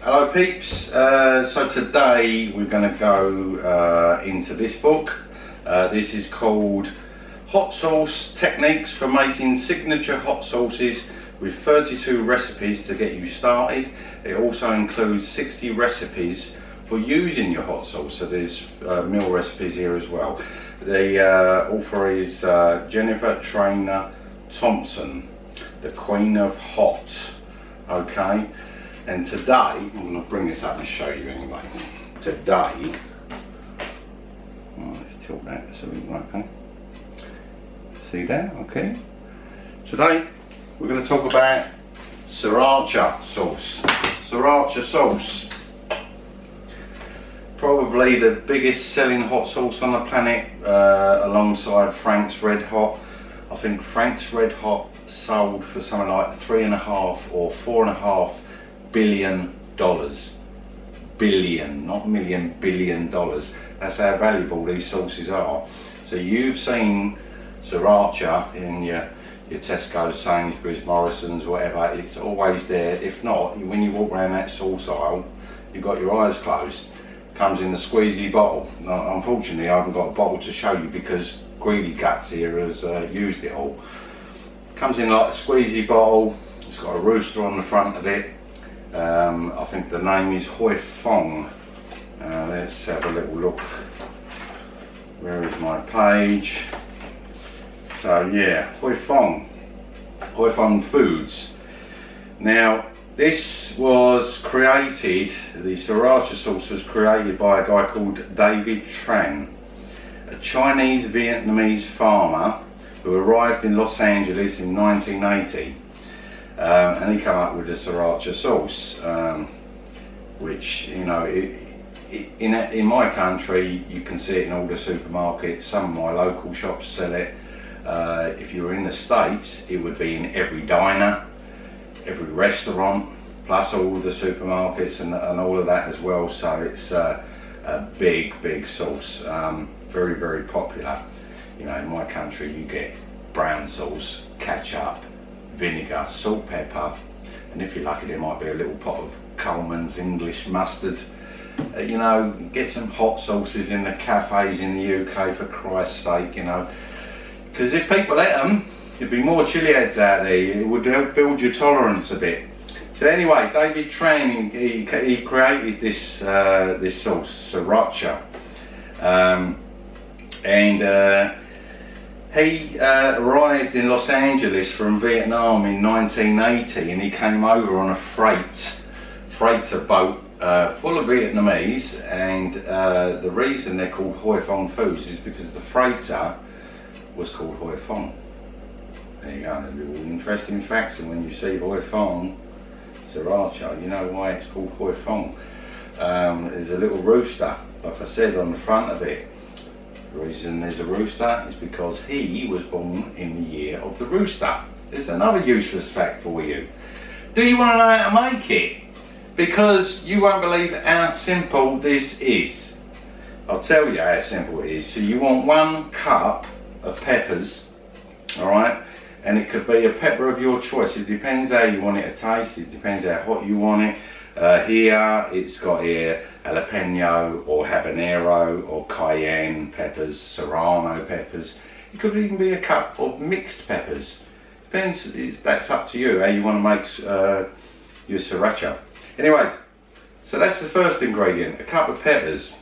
Hello peeps, so today we're going to go into this book. This is called Hot Sauce Techniques for Making Signature Hot Sauces with 32 recipes to get you started. It also includes 60 recipes for using your hot sauce, so there's meal recipes here as well. The author is Jennifer Trainer Thompson, the Queen of Hot. Okay. And today, I'm going to bring this up and show you anyway. Today, let's tilt that so we can, okay. See that? Okay. Today, we're going to talk about Sriracha sauce. Sriracha sauce. Probably the biggest selling hot sauce on the planet, alongside Frank's Red Hot. I think Frank's Red Hot sold for something like $3.5 or $4.5 billion. Billion, not million, $billion. That's how valuable these sauces are. So you've seen Sriracha in your Tesco, Sainsbury's, Morrison's, whatever. It's always there. If not, when you walk around that sauce aisle, you've got your eyes closed. Comes in a squeezy bottle. Now, unfortunately, I haven't got a bottle to show you because Greedy Guts here has used it all. Comes in like a squeezy bottle. It's got a rooster on the front of it. I think the name is Hoi Fong. Let's have a little look. Where is my page? So yeah, Hoi Fong Foods. Now this was created, the Sriracha sauce was created by a guy called David Tran, a Chinese Vietnamese farmer who arrived in Los Angeles in 1980. And he came up with the Sriracha sauce, which, you know, in my country you can see it in all the supermarkets. Some of my local shops sell it. If you were in the States, it would be in every diner, every restaurant, plus all the supermarkets and all of that as well. So it's a big sauce, very, very popular. You know, in my country you get brown sauce, ketchup, vinegar, salt, pepper, and if you're lucky there might be a little pot of Coleman's English mustard. You know, get some hot sauces in the cafes in the UK, for Christ's sake, you know, because if people ate them, there'd be more chili heads out there. It would help build your tolerance a bit. So anyway, David Tran, he created this this sauce, Sriracha, he arrived in Los Angeles from Vietnam in 1980, and he came over on a freighter boat full of Vietnamese. And the reason they're called Hoi Fong Foods is because the freighter was called Hoi Fong. There you go, little interesting facts. And when you see Hoi Fong Sriracha, you know why it's called Hoi Fong. There's a little rooster, like I said, on the front of it. The reason there's a rooster is because he was born in the year of the rooster. There's another useless fact for you. Do you want to know how to make it? Because you won't believe how simple this is. I'll tell you how simple it is. So you want 1 cup of peppers, alright? And it could be a pepper of your choice. It depends how you want it to taste. It depends how hot you want it. Here it's got here jalapeno or habanero or cayenne peppers, serrano peppers. It could even be a cup of mixed peppers. Depends, that's up to you how you want to make your sriracha. Anyway, so that's the first ingredient, a cup of peppers.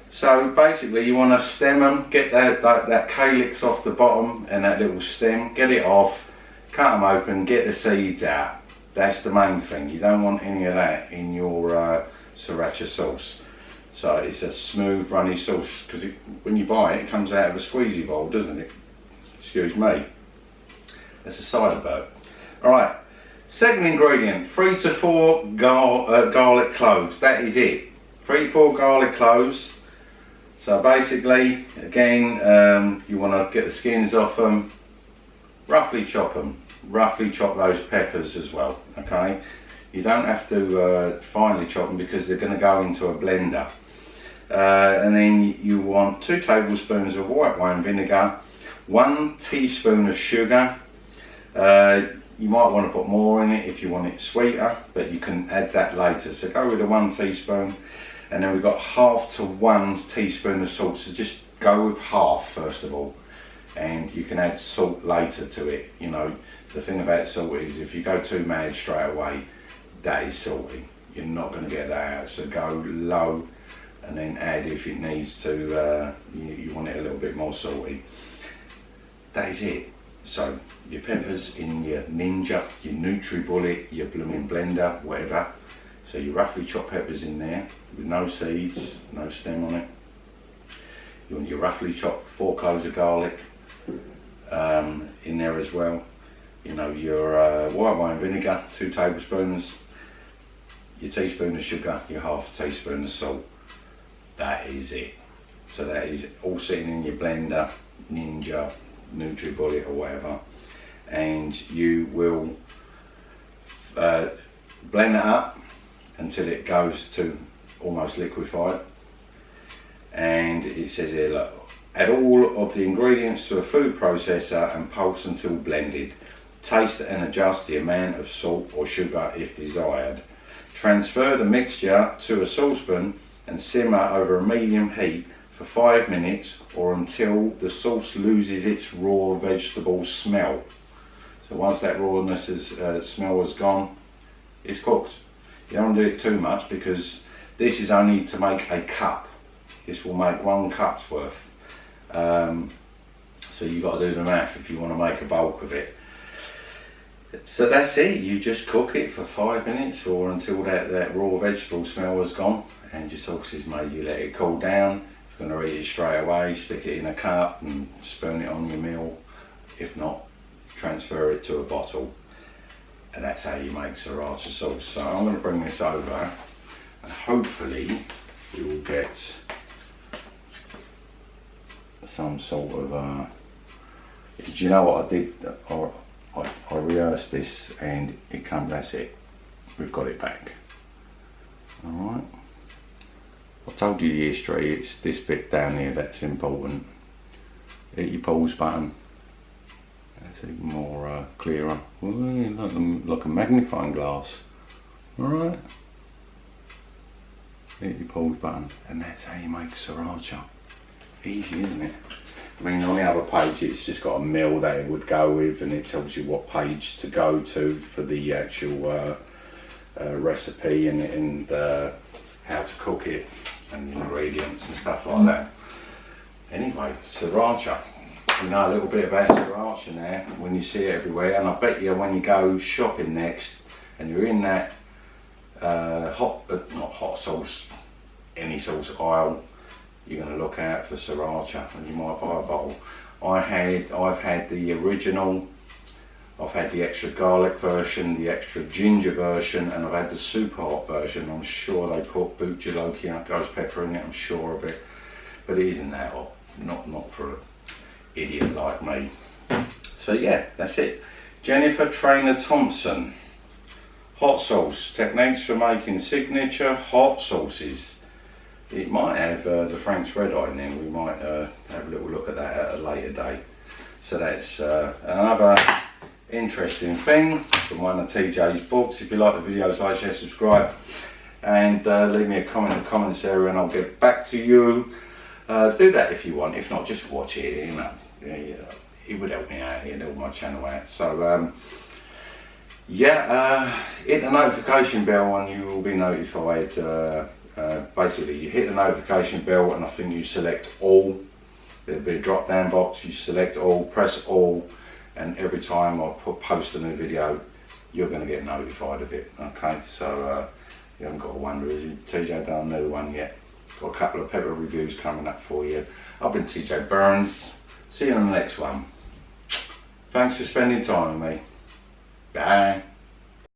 So basically you want to stem them, get that calyx off the bottom and that little stem, get it off, cut them open, get the seeds out. That's the main thing. You don't want any of that in your Sriracha sauce. So it's a smooth, runny sauce, because when you buy it, it comes out of a squeezy bowl, doesn't it? Excuse me. That's a cider bird. Alright, second ingredient, 3 to 4 garlic cloves. That is it. 3 to 4 garlic cloves. So basically, again, you want to get the skins off them, roughly chop them. Roughly chop those peppers as well, okay? You don't have to finely chop them because they're going to go into a blender. And then you want 2 tablespoons of white wine vinegar, 1 teaspoon of sugar. you might want to put more in it if you want it sweeter, but you can add that later. So go with a 1 teaspoon, and then we've got 1/2 to 1 teaspoon of salt. So just go with half first of all, and you can add salt later to it. You know, the thing about salt is if you go too mad straight away, that is salty. You're not going to get that out. So go low, and then add if it needs to. You want it a little bit more salty. That is it. So your peppers in your Ninja, your NutriBullet, your blooming blender, whatever. So your roughly chopped peppers in there with no seeds, no stem on it. You want your roughly chopped 4 cloves of garlic in there as well. You know, your white wine vinegar, 2 tablespoons. Your teaspoon of sugar, your 1/2 teaspoon of salt. That is it. So that is all sitting in your blender, Ninja, NutriBullet or whatever, and you will blend it up until it goes to almost liquefied. And it says here, look, add all of the ingredients to a food processor and pulse until blended. Taste and adjust the amount of salt or sugar if desired. Transfer the mixture to a saucepan and simmer over a medium heat for 5 minutes or until the sauce loses its raw vegetable smell. So once that rawness smell is gone, it's cooked. You don't want to do it too much because this is only to make a cup. This will make 1 cup's worth. So you've got to do the math if you want to make a bulk of it. So that's it. You just cook it for 5 minutes or until that raw vegetable smell is gone and your sauce is made. You let it cool down. If you're going to eat it straight away, stick it in a cup and spoon it on your meal. If not, transfer it to a bottle, and that's how you make Sriracha sauce. So I'm going to bring this over and hopefully you will get some sort of do you know what I did? I rehearsed this and it comes, that's it, we've got it back. Alright, I told you the history, it's this bit down here that's important. Hit your pause button, that's even more clearer. Ooh, like a magnifying glass. Alright, hit your pause button, and that's how you make Sriracha. Easy, isn't it? I mean, on the other page it's just got a meal that it would go with, and it tells you what page to go to for the actual recipe and how to cook it and the ingredients and stuff like that. Anyway, Sriracha. You know a little bit about Sriracha now when you see it everywhere, and I bet you when you go shopping next and you're in that not hot sauce, any sauce aisle, you're going to look out for Sriracha and you might buy a bottle. I've had the original, I've had the extra garlic version, the extra ginger version, and I've had the super hot version. I'm sure they put boot jaloki and ghost pepper in it, I'm sure of it, but it isn't that hot, not for an idiot like me. So yeah, that's it. Jennifer Trainer Thompson, hot sauce, techniques for making signature hot sauces. It might have the Frank's Red Eye in there. We might have a little look at that at a later date. So that's another interesting thing from one of TJ's books. If you like the videos, like, share, subscribe, and leave me a comment in the comments area and I'll get back to you. Do that if you want. If not, just watch it, you know. Yeah, it would help me out, it'd help my channel out. So hit the notification bell and you will be notified. Basically you hit the notification bell and I think you select all. There'll be a drop down box, you select all, press all, and every time I post a new video you're going to get notified of it. Okay, so you haven't got to wonder, is TJ done a new one yet? Got a couple of pepper reviews coming up for you. I've been TJ Burns. See you on the next one. Thanks for spending time with me. Bye.